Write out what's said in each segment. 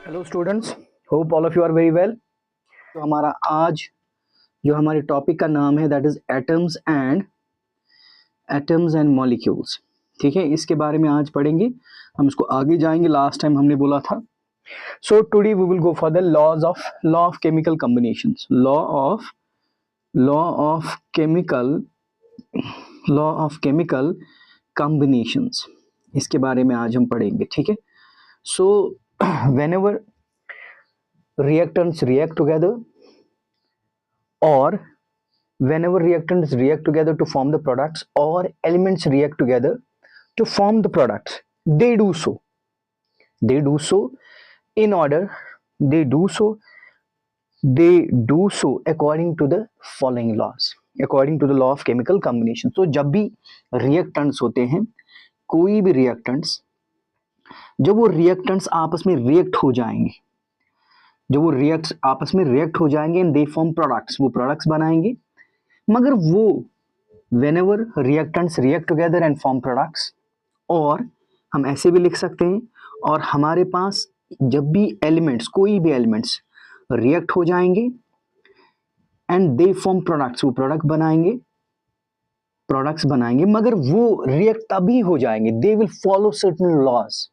Hello students, hope all of you are very well. तो हमारा आज जो हमारे टॉपिक का नाम है that is atoms and molecules. ठीक है, इसके बारे में आज पढ़ेंगे, हम इसको आगे जाएंगे। लास्ट टाइम हमने बोला था। So today we will go for the law of chemical combinations. Law of chemical combinations, इसके बारे में आज हम पढ़ेंगे। ठीक है, सो whenever reactants react together or whenever reactants react together to form the products or elements react together to form the products, they do so in order they do so according to the following laws, according to the law of chemical combination. तो जब भी reactants होते हैं, कोई भी reactants, जब वो reactants आपस में react हो जाएंगे, जब वो आपस में रिएक्ट हो जाएंगे एंड दे फॉर्म प्रोडक्ट्स, वो प्रोडक्ट्स बनाएंगे। मगर वो whenever reactants react together and form products, और हम ऐसे भी लिख सकते हैं, और हमारे पास जब भी एलिमेंट्स, कोई भी एलिमेंट्स रिएक्ट हो जाएंगे एंड दे फॉर्म प्रोडक्ट्स, वो प्रोडक्ट्स बनाएंगे, मगर वो रिएक्ट तभी हो जाएंगे, they will follow certain laws,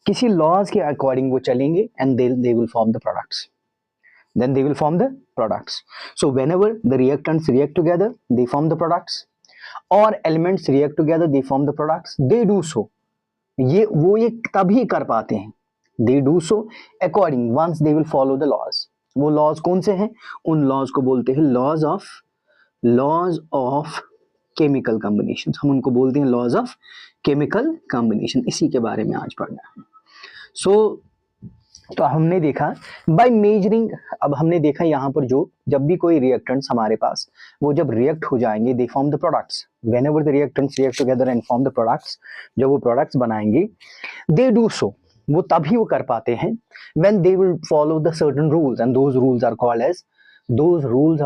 किसी लॉज के अकॉर्डिंग वो चलेंगे and they will form the products, then they will form the products. So whenever the reactants react together they form the products, or elements react together they form the products, they do so, ये तभी कर पाते हैं, they do so according, once they will follow the laws. वो laws कौन से हैं? उन लॉज को बोलते हैं लॉज ऑफ केमिकल कॉम्बिनेशन। हम उनको बोलते हैं लॉज ऑफ केमिकल कॉम्बिनेशन। इसी के बारे में आज पढ़ना है। तो हमने देखा बाय मेजरिंग, अब हमने देखा यहाँ पर जब भी कोई रिएक्टेंट्स हमारे पास, वो जब रिएक्ट हो जाएंगे दे form the products, whenever the reactants react together and form the products, जब वो प्रोडक्ट्स बनाएंगे दे डू सो, वो तभी वो कर पाते हैं when they will follow the certain rules, and those rules are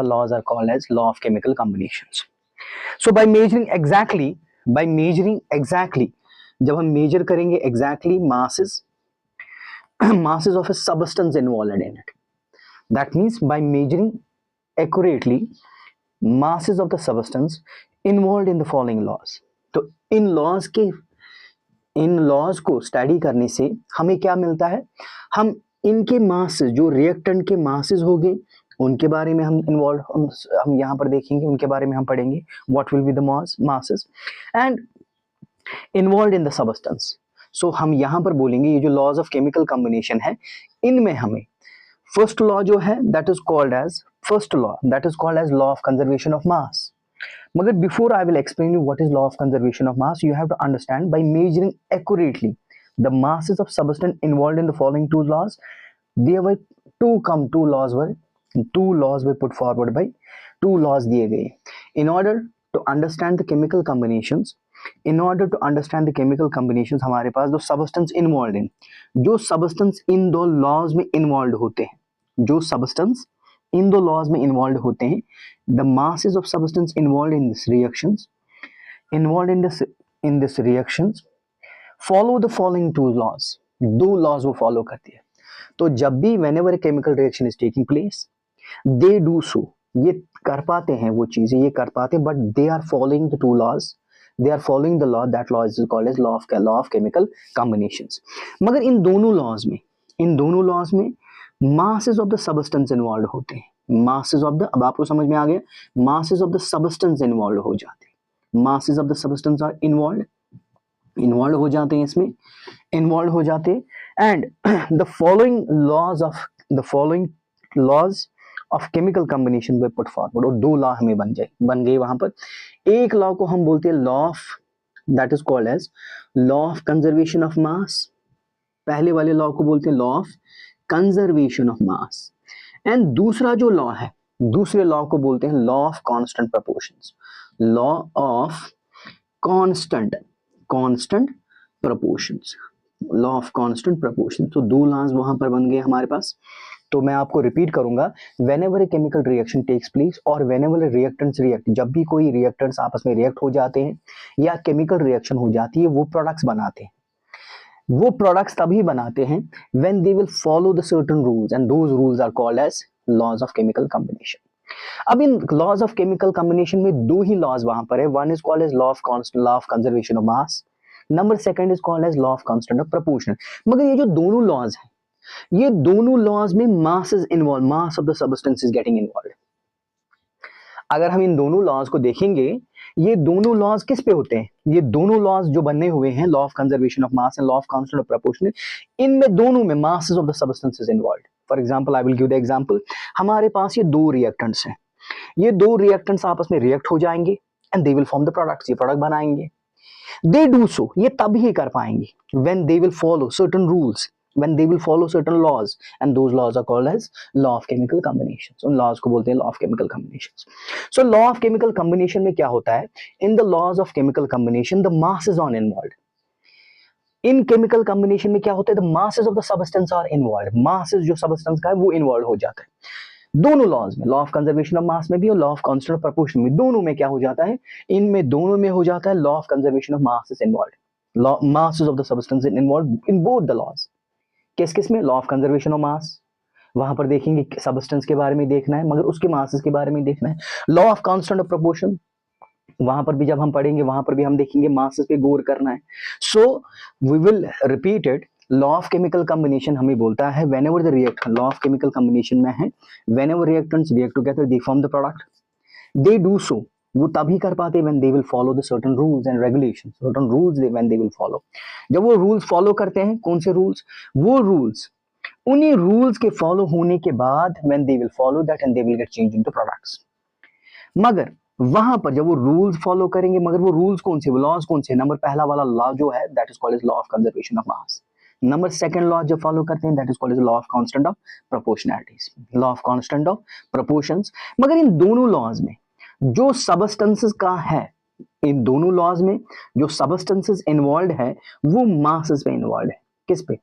laws are called as law of chemical combinations. So by measuring exactly, जब हम मेजर करेंगे exactly masses of a substance involved in it, that means by measuring accurately masses of the substance involved in the following laws. तो in laws को study करने से हमें क्या मिलता है? हम इनके मासेस, जो रिएक्टेंट के मासेस हो गए, उनके बारे में हम यहाँ पर देखेंगे, उनके बारे में हम पढ़ेंगे, what will be the masses and involved in the substance. सो हम यहाँ पर बोलेंगे ये जो लॉज ऑफ केमिकल कॉम्बिनेशन है, इनमें हमें फर्स्ट लॉ जो है that is called as law of conservation of mass. मगर before I will explain you what is law of conservation of mass, you have to understand by measuring accurately the masses of substance involved in the following two laws. There were two laws were put forward by two laws दिए गए। In order to understand the chemical combinations, हमारे पास जो substance इन दो laws में involve होते हैं, the masses of substance involve in this reactions follow the following two laws. दो laws वो फॉलो करती है। तो जब भी whenever a chemical reaction is taking place, they do so, ये कर पाते हैं, वो चीजें ये कर पाते हैं, but they are following the two laws, they are following the law, that law is called as law of chemical combinations. मगर इन दोनों लॉज में masses of the substance involved होते हैं, masses of the, अब आपको समझ में आ गया, masses of the substance involved हो जाते हैं, masses of the substance are involved हो जाते हैं, इसमें involved हो जाते हैं, and the following laws of chemical combination were put forward, और दो लॉ हमें बन गए वहां पर। एक लॉ को हम बोलते हैं that is called as law of conservation of mass. पहले वाले लॉ को बोलते हैं law of conservation of mass, and दूसरा जो लॉ है, दूसरे लॉ को बोलते हैं law of constant proportions. Law of constant proportions, तो दो लॉज वहां पर बन गए हमारे पास। तो मैं आपको रिपीट करूंगा, whenever a chemical reaction takes place और व्हेनेवर ए रिएक्टेंट्स रिएक्ट, जब भी कोई रिएक्टेंट्स आपस में रिएक्ट हो जाते हैं या केमिकल रिएक्शन हो जाती है, वो प्रोडक्ट्स बनाते हैं, वो प्रोडक्ट्स तभी बनाते हैं when they will follow the certain rules and those rules are called as laws of chemical combination. अब इन लॉज ऑफ केमिकल कॉम्बिनेशन में दो ही लॉज वहां पर है, one is called as law of constant, law of conservation of mass, number second is called as law of constant of proportion. मगर ये जो दोनों लॉज हैं, ये दोनों लॉज में मास is involve, mass of the substance is getting involve. अगर हम इन दोनों लॉज को देखेंगे, ये दोनों लॉज किस पे होते हैं, ये दोनों लॉज जो बने हुए हैं, law of conservation of mass and law of constant of proportion, इनमें दोनों में masses of the substances involve. For example I will give the example, हमारे पास ये दो रिएक्टेंट्स हैं, ये दो रिएक्टेंट्स आपस में रिएक्ट हो जाएंगे and they will form the products, ये प्रोडक्ट बनाएंगे। दे डू सो, ये तब ही कर पाएंगे when they will follow certain rules, when they will follow certain laws, and those laws are called as law of chemical combinations। उन laws को बोलते हैं law of chemical combinations। so law of chemical combination में क्या होता है, in the laws of chemical combination the masses are involved। in chemical combination में क्या होता है, the masses of the substance are involved, masses जो substance का है वो involved हो जाता है दोनों लॉज में, लॉ ऑफ कंजर्वेशन ऑफ मास में भी और law of constant of proportion में, दोनों में क्या हो जाता है, इनमें दोनों में हो जाता है law of conservation of mass is involve, law masses of the substance is involve in both the laws. किस किस में, law of conservation of mass, वहां पर देखेंगे सबस्टेंस के बारे में देखना है मगर उसके मासेस के बारे में देखना है। Law of constant of proportion, वहां पर भी जब हम पढ़ेंगे वहां पर भी हम देखेंगे मासेस पे गौर करना है। So we will repeat it. Law of chemical combination हमें बोलता है whenever the react, law of chemical combination में है whenever reactants react together they form the product, they do so, वो तभी कर पाते when they will follow the certain rules and regulations, certain rules when they will follow, जब वो rules follow करते हैं। कौन से रूल्स, वो रूल्स, उन्हीं रूल्स के फॉलो होने के बाद when they will follow that and they will get change into products. मगर वहां पर जब वो रूल्स फॉलो करेंगे, मगर वो रूल्स कौन से, वो लॉज कौन से, नंबर पहला वाला लॉ जो है that is called as law of conservation of mass, number second law जो फॉलो करते हैं that is called as law of constant of proportionalities, law of constant of proportions. मगर इन दोनों लॉज में जो सबस्टेंसेस का है, इन दोनों लॉज में जो सबस्टेंसेस इन्वॉल्व है वो मासेस पे इन्वॉल्व है। किस पे,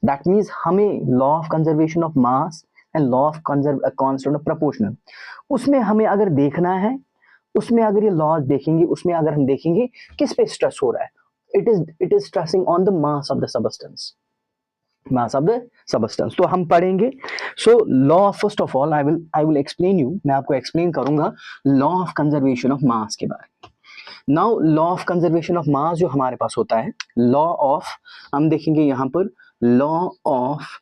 दैट मींस हमें law of conservation of mass and law of constant of proportional, उसमें हमें अगर देखना है, उसमें अगर ये लॉज देखेंगे, उसमें अगर हम देखेंगे किस पे स्ट्रेस हो रहा है, it is stressing on the mass of the substance, mass of the substance. तो हम पढ़ेंगे। So law, first of all I will explain you, मैं आपको एक्सप्लेन करूंगा लॉ ऑफ कंजर्वेशन ऑफ मास के बारे में। Now law of conservation of मास जो हमारे पास होता है, लॉ ऑफ, हम देखेंगे यहां पर law of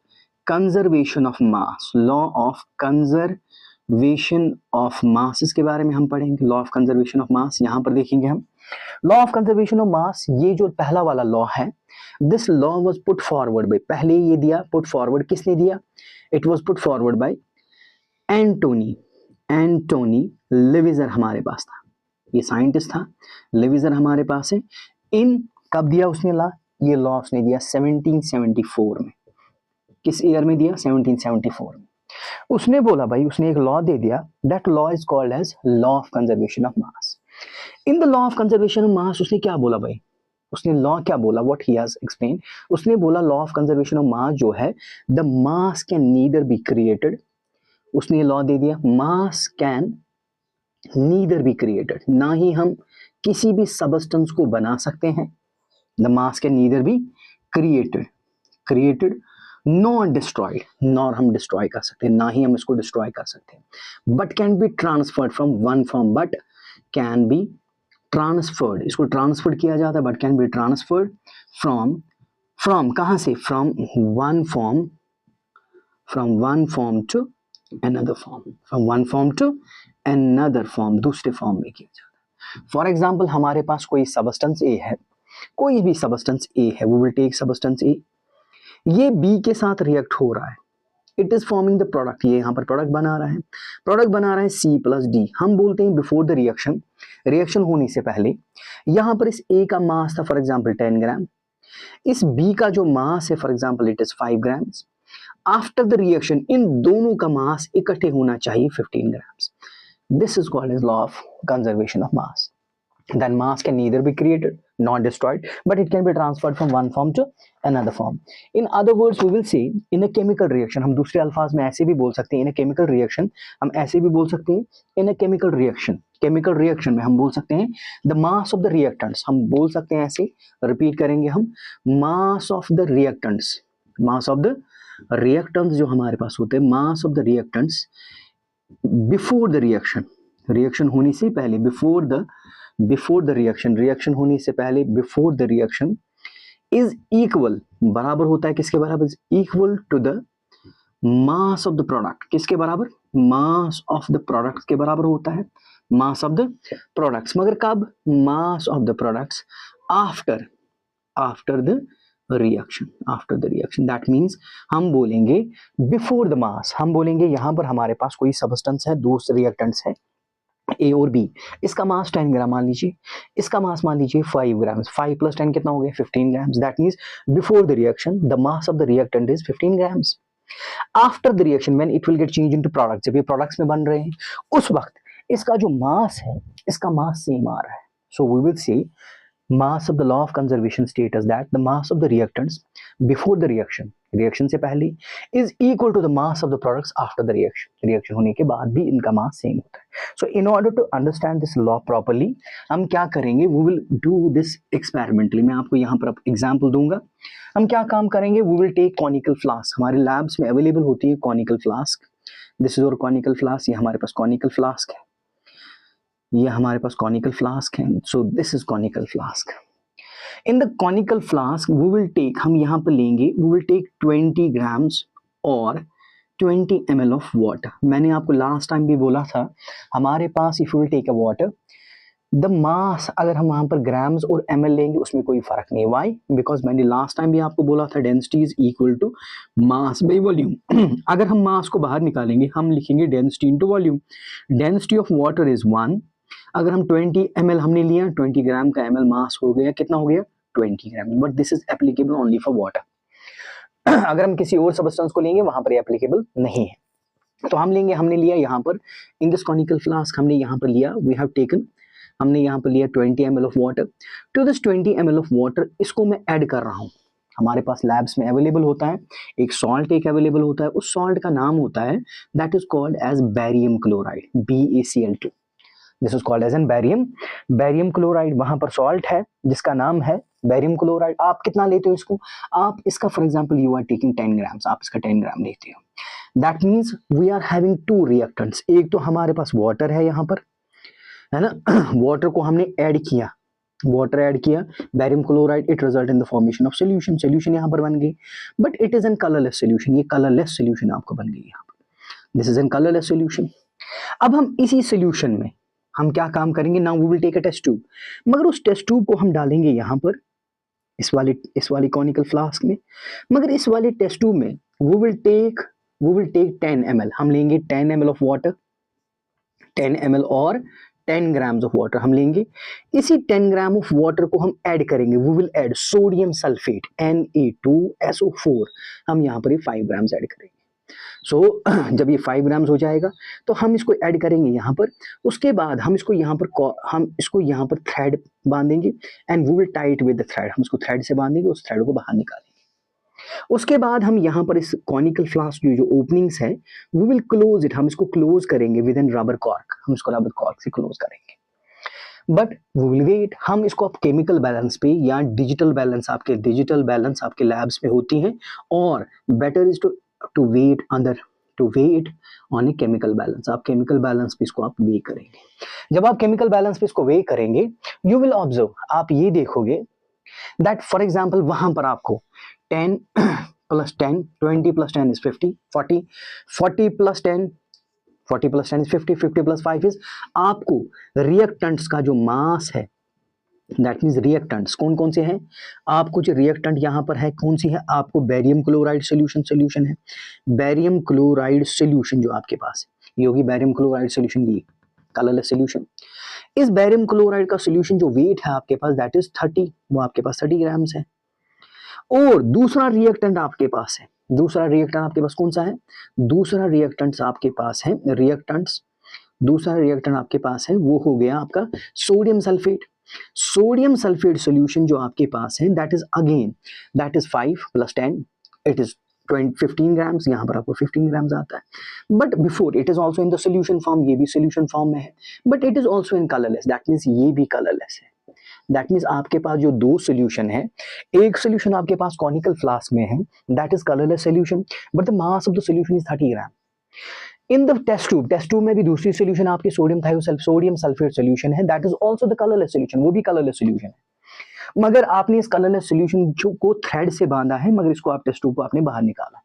conservation of mass, law of conservation of mass, इसके बारे में हम पढ़ेंगे। Law of conservation of mass यहां पर देखेंगे हम। Law of conservation of mass, ये जो पहला वाला लॉ है, this law was put forward by, पहले ये दिया, पुट फॉरवर्ड किसने दिया, it was put forward by Antoine Lavoisier, हमारे पास था, ये साइंटिस्ट था, लेविजर हमारे पास है। इन कब दिया उसने लॉ, ये लॉ उसने दिया 1774 में। किस ईयर में दिया, 1774 में। उसने बोला भाई, उसने एक लॉ दे दिया, that law is called as law of conservation of mass. In the law of conservation of mass उसने क्या बोला भाई, उसने लॉ क्या बोला, व्हाट ही हैज एक्सप्लेन, उसने बोला लॉ ऑफ कंजर्वेशन ऑफ मास जो है, the mass can neither be created, उसने लॉ दे दिया मास कैन नीदर बी क्रिएटेड, ना ही हम किसी भी सबस्टेंस को बना सकते हैं, the mass can neither be created not destroyed, nor हम डिस्ट्रॉय कर सकते हैं, ना ही हम इसको डिस्ट्रॉय कर सकते हैं, but can be transferred from one form, but can be transferred, इसको ट्रांसफर किया जाता है, but can be transferred from कहां से, from one form to another form, from one form to another form, दूसरे फॉर्म में किया जाता है। फॉर एग्जाम्पल हमारे पास कोई सबस्टेंस ए है, कोई भी सबस्टेंस ए है, वी विल टेक सबस्टेंस ए, ये बी के साथ रिएक्ट हो रहा है, it is forming the product, ये यहाँ पर प्रोडक्ट बना रहा है C+D। हम बोलते हैं बिफोर द रिएक्शन होने से पहले यहाँ पर इस ए का मास था फॉर एग्जाम्पल 10 ग्राम, इस बी का जो मास है for example it is 5 grams. After the reaction in दोनों का मास इकट्ठे होना चाहिए 15 grams. This is called as law of conservation of mass. Then mass can neither be created nor destroyed, but it can be transferred from one form to another form. In other words, we will say in a chemical reaction, हम दूसरे अल्फाज में ऐसे भी बोल सकते हैं, in a chemical reaction, हम ऐसे भी बोल सकते हैं in a chemical reaction, chemical reaction में हम बोल सकते हैं the mass of the reactants, हम बोल सकते हैं ऐसे, रिपीट करेंगे हम, मास of the reactants, mass of the reactants जो हमारे पास होते हैं, मास of the reactants before the reaction, reaction होने से पहले, बिफोर द रिएक्शन, रिएक्शन होने से पहले, before the reaction is equal, बराबर होता है किसके बराबर, equal to the mass of the product, किसके बराबर, मास ऑफ द प्रोडक्ट के बराबर होता है, मास ऑफ द प्रोडक्ट्स, मगर कब, मास of the products after the reaction, after the reaction, that means हम बोलेंगे बिफोर द मास, हम बोलेंगे यहां पर हमारे पास कोई सबस्टेंस है, दो रिएक्टेंट्स है ए और बी, इसका मास 10 ग्राम मान लीजिए, इसका मास मान लीजिए 5 ग्राम, 5 प्लस 10 कितना हो गया 15 grams, that means before the reaction the mass of the reactant is 15 grams, after the reaction when it will get change into product, जब ये प्रोडक्ट्स में बन रहे हैं उस वक्त इसका जो मास है, इसका मास सेम आ रहा है, so we will say mass of the law of conservation states that the mass of the reactants before the reaction, reaction से पहले is equal to the mass of the products after the reaction, reaction होने के बाद भी इनका mass same होता है. So in order to understand this law properly, हम क्या करेंगे, we will do this experimentally, मैं आपको यहाँ पर एग्जाम्पल दूंगा. हम क्या काम करेंगे, we will take conical flask, हमारे labs में available होती है conical flask, this is our conical flask, ये हमारे पास conical flask है, ये हमारे पास कॉनिकल फ्लास्क है, so this is conical flask. In the conical flask we will take, हम यहाँ पर लेंगे, वी विल टेक 20 ग्राम्स और 20 ml ऑफ वाटर. मैंने आपको लास्ट टाइम भी बोला था हमारे पास if will take a water the mass, अगर हम वहाँ पर ग्राम्स और ml लेंगे उसमें कोई फर्क नहीं. वाई, बिकॉज मैंने लास्ट टाइम भी आपको बोला था density is equal to mass by volume. अगर हम मास को बाहर निकालेंगे हम लिखेंगे density into volume. Density of water is 1, अगर हम 20 ml हमने लिया, 20 ग्राम का ml मास हो गया, कितना हो गया 20 gram, but this is applicable only for water. अगर हम किसी और सबस्टेंस को लेंगे वहां पर एप्लीकेबल नहीं है. तो हम लेंगे, हमने लिया यहाँ पर इन दिस कॉनिकल फ्लास्क, हमने यहाँ पर लिया, वी हैव टेकन, हमने यहाँ पर लिया 20 ml of water. To this 20 ml of water इसको मैं ऐड कर रहा हूँ, हमारे पास लैब्स में अवेलेबल होता है एक सॉल्ट, एक अवेलेबल होता है, उस सॉल्ट का नाम होता है that is called as barium chloride, BaCl2. This is called as an barium chloride. वहां पर सॉल्ट है जिसका नाम है बैरियम क्लोराइड. आप कितना लेते हो इसको, आप इसका for example you are taking 10 grams, आप इसका 10 ग्राम लेते हो. That means we are having two reactants, एक तो हमारे पास वाटर है यहाँ पर, है ना, वाटर को हमने ऐड किया, वाटर ऐड किया, barium chloride, it result in the formation of solution, solution यहाँ पर बन गई, but it is an colourless solution, ये कलरलेस सोल्यूशन आपको बन गई यहाँ पर, this is an colourless solution. अब हम इसी सोल्यूशन में हम क्या काम करेंगे, now we will take a test tube, मगर उस टेस्ट ट्यूब को हम डालेंगे यहाँ पर इस वाली कॉनिकल फ्लास्क में, मगर इस वाले टेस्ट ट्यूब में वी विल टेक 10 ml, हम लेंगे 10 ml ऑफ वाटर, 10 ml और 10 ग्राम्स ऑफ वाटर हम लेंगे. इसी 10 ग्राम ऑफ वाटर को हम ऐड करेंगे, we will add sodium sulphate Na2SO4, हम यहाँ पर 5 ग्राम्स ऐड करेंगे. सो जब ये 5 ग्राम्स हो जाएगा तो हम इसको ऐड करेंगे यहाँ पर, उसके बाद हम इसको यहाँ पर थ्रेड बांधेंगे and we will tie it with the thread, हम इसको थ्रेड से बांधेंगे, उस थ्रेड को बाहर निकालेंगे. उसके बाद हम यहाँ पर इस कॉनिकल फ्लास्क जो ओपनिंग्स है वी विल क्लोज इट, हम इसको क्लोज करेंगे विद एन रबर कॉर्क, हम इसको रबर कॉर्क से क्लोज करेंगे. बट वी विल वेट, हम इसको आप केमिकल बैलेंस पे या डिजिटल बैलेंस आपके लैब्स में होती हैं, और better is to weigh on a chemical balance. आप केमिकल बैलेंस पे इसको आप वे करेंगे. जब आप केमिकल बैलेंस पे इसको वे करेंगे यू विल ऑब्जर्व, आप ये देखोगे दैट फॉर एग्जांपल वहां पर आपको 10 plus 10, 20 plus 10 is 50, 40 plus 10 is 50, 50 plus 5 is, आपको रिएक्टेंट्स का जो मास है, दैट मीन्स रिएक्टेंट्स कौन कौन से हैं, आपको जो रिएक्टेंट यहाँ पर है कौन सी है, आपको बैरियम क्लोराइड सोल्यूशन है, बैरियम क्लोराइड सोल्यूशन जो आपके पास है ये होगी बैरियम क्लोराइड सोल्यूशन, ये कलरलेस सोल्यूशन. इस बैरियम क्लोराइड का सोल्यूशन जो वेट है आपके पास दैट इज 30, वो आपके पास 30 ग्राम्स है. और दूसरा रिएक्टेंट आपके पास है, दूसरा रिएक्टेंट आपके पास कौन सा है, दूसरा रिएक्टेंट आपके पास है दूसरा रिएक्टेंट आपके पास है वो हो गया आपका sodium sulphate. Sodium sulphate solution जो आपके पास है that is 5 plus 10, it is 15 grams, यहाँ पर आपको 15 ग्राम्स आता है। But before it is also in the solution form, ये भी सोल्यूशन फॉर्म में है, but it is also in colourless, that means ये भी कलरलेस है। दैट मीन्स आपके पास जो दो सोल्यूशन है, एक सोल्यूशन आपके पास कॉनिकल फ्लास्क में है, that is colourless solution, but the mass of the solution is 30 gram. In the test tube में भी दूसरी सोल्यूशन आपकी सोडियम सल्फेट सोल्यूशन है, that is also the colourless solution, वो भी कलरलेस सोल्यूशन है। मगर आपने इस कलरलेस सोल्यूशन को थ्रेड से बांधा है, मगर इसको आप टेस्ट ट्यूब को आपने बाहर निकाला,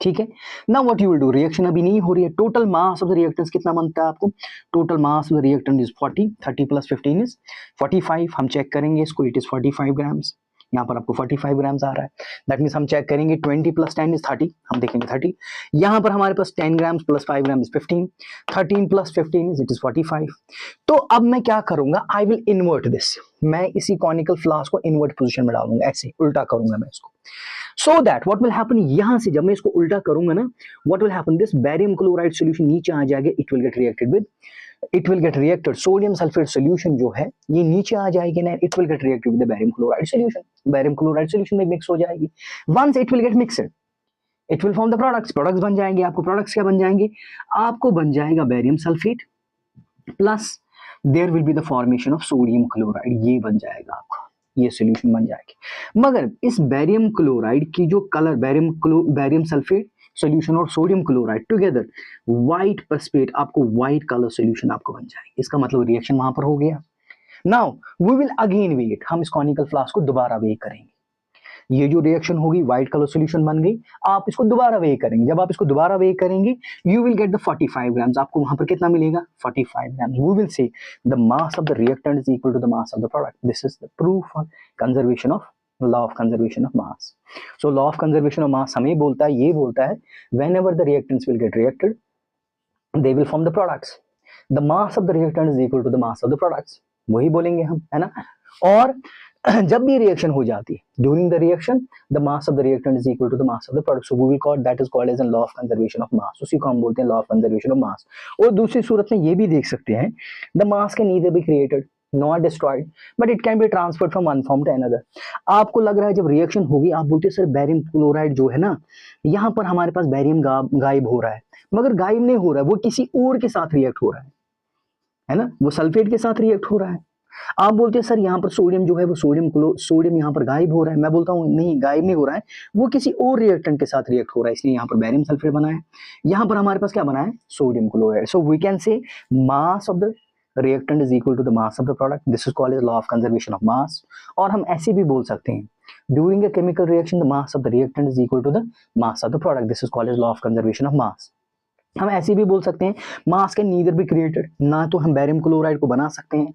ठीक है। Now what you will do, reaction अभी नहीं हो रही है, total mass of the reactance कितना बनता है आपको, total mass of the reactant is 40, 30 plus 15 is 45। हम चेक करेंगे इसको, इट इज 45 ग्राम्स, यहाँ पर आपको 45 ग्राम्स आ रहा है। दैट मीन्स हम चेक करेंगे 20 प्लस 10 इज 30, हम देखेंगे 30। यहाँ पर हमारे पास 10 grams plus 5 gram is 15, 13 plus 15 is it is 45। तो अब मैं क्या करूंगा, आई विल इन्वर्ट दिस, मैं इसी कॉनिकल फ्लास्क को इन्वर्ट पोजीशन में डालूंगा, ऐसे उल्टा करूंगा मैं इसको। So that what will happen, यहां से जब मैं इसको उल्टा करूंगा ना, what will happen, this barium chloride solution नीचे आ जाएगा, it will get reacted sodium sulphate solution जो है ये नीचे आ जाएगी ना, it will get reacted with the barium chloride solution, barium chloride solution में मिक्स हो जाएगी। Once it will get mixed, it will form the products बन जाएंगे। आपको प्रोडक्ट्स क्या बन जाएंगे, आपको बन जाएगा barium sulphate plus there will be the formation of sodium chloride, ये बन जाएगा आपका, ये सॉल्यूशन बन जाएगी। मगर इस बैरियम क्लोराइड की जो कलर, बैरियम सल्फेट सॉल्यूशन और sodium chloride together white precipitate, आपको व्हाइट कलर सॉल्यूशन आपको बन जाएगी। इसका मतलब रिएक्शन वहां पर हो गया। Now we will again weigh, हम इस कॉनिकल फ्लास्क को दोबारा वे करेंगे, ये जो रिएक्शन होगी व्हाइट कलर सॉल्यूशन बन गई, आप इसको दोबारा वे करेंगे। जब आप इसको दोबारा वे करेंगे, you will get the 45 grams, आपको वहां पर कितना मिलेगा, 45 grams. We will say the mass of the reactant is equal to the mass of the product. This is the proof of conservation of law of conservation of mass. So law of conservation of mass हमें बोलता है, ये बोलता है whenever the reactants will get reacted, they will form the products, the mass of the reactant is equal to the mass of the products, वही बोलेंगे हम, है ना। और जब भी रिएक्शन हो जाती है, during the reaction the mass of the reactant is equal to the mass of the product, so we will call that is called as a law of conservation of mass, उसी को हम बोलते हैं law of conservation of mass। और दूसरी सूरत में ये भी देख सकते हैं, the mass can neither be created nor destroyed but it can be transferred from one form to another। आपको लग रहा है जब रिएक्शन होगी, आप बोलते हैं सर बैरियम क्लोराइड जो है ना, यहाँ पर हमारे पास बैरियम गायब हो रहा है, मगर गायब नहीं हो रहा है, वो किसी और के साथ रिएक्ट हो रहा है ना, वो सल्फेट के साथ रिएक्ट हो रहा है। आप बोलते हैं सर यहाँ पर सोडियम जो है वो सोडियम यहाँ पर गायब हो रहा है, मैं बोलता हूँ नहीं, गायब नहीं हो रहा है, वो किसी और रिएक्टेंट के साथ रिएक्ट हो रहा है, इसलिए यहाँ पर बैरियम सल्फेट बना है, यहाँ पर हमारे पास क्या बना है, sodium chloride. So we can say mass of the reactant is equal to the mass of the product, this is called as law of conservation of mass। और हम ऐसे भी बोल सकते हैं, during a chemical reaction the mass of the reactant is equal to the mass of the product, this is called as law of conservation of mass। हम ऐसे भी बोल सकते हैं, mass can neither be created, ना तो हम barium chloride को बना सकते हैं,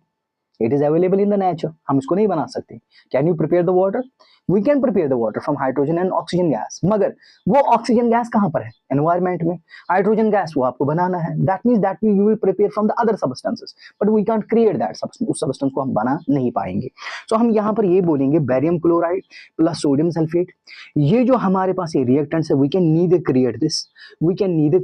it is available in the nature, हम इसको नहीं बना सकते। can you prepare the water, we can prepare the water from hydrogen and oxygen gas, मगर वो ऑक्सीजन गैस कहाँ पर है, एनवायरमेंट में, हाइड्रोजन गैस वो आपको बनाना है, that means that you will prepare from the other substances but we can't create that substance, उस सब्सटेंस को हम बना नहीं पाएंगे। so हम यहाँ पर ये बोलेंगे barium chloride plus sodium sulphate, ये जो हमारे पास ये रिएक्टेंट्स है, we can neither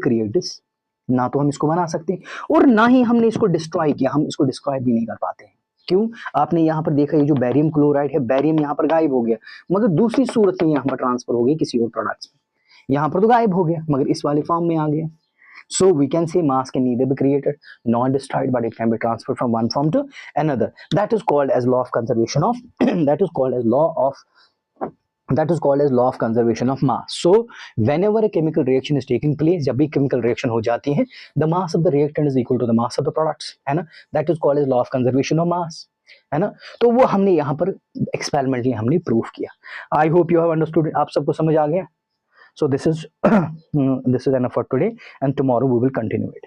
create this, ना तो हम इसको बना सकते हैं और ना ही हमने इसको डिस्ट्रॉय किया, हम इसको डिस्ट्रॉय भी नहीं कर पाते हैं। क्यों, आपने यहाँ पर देखा ये जो बैरियम क्लोराइड है, बैरियम यहाँ पर गायब हो गया, मगर दूसरी सूरत में यहाँ पर ट्रांसफर हो गया किसी और प्रोडक्ट्स में, यहाँ पर तो गायब हो गया मगर इस वाले फॉर्म में आ गया। So we can say mass can neither be created nor destroyed but it can be transferred from one form to another, that is called as law of conservation of that is called as law of conservation of mass। So whenever a chemical reaction is taking place, जब भी chemical reaction हो जाती है, the mass of the reactant is equal to the mass of the products, है ना, that is called as law of conservation of mass, है ना। तो वो हमने यहाँ पर एक्सपेरिमेंटली हमने प्रूफ किया। I hope you have understood, आप सबको समझ आ गया। So this is enough for today and tomorrow we will continue it।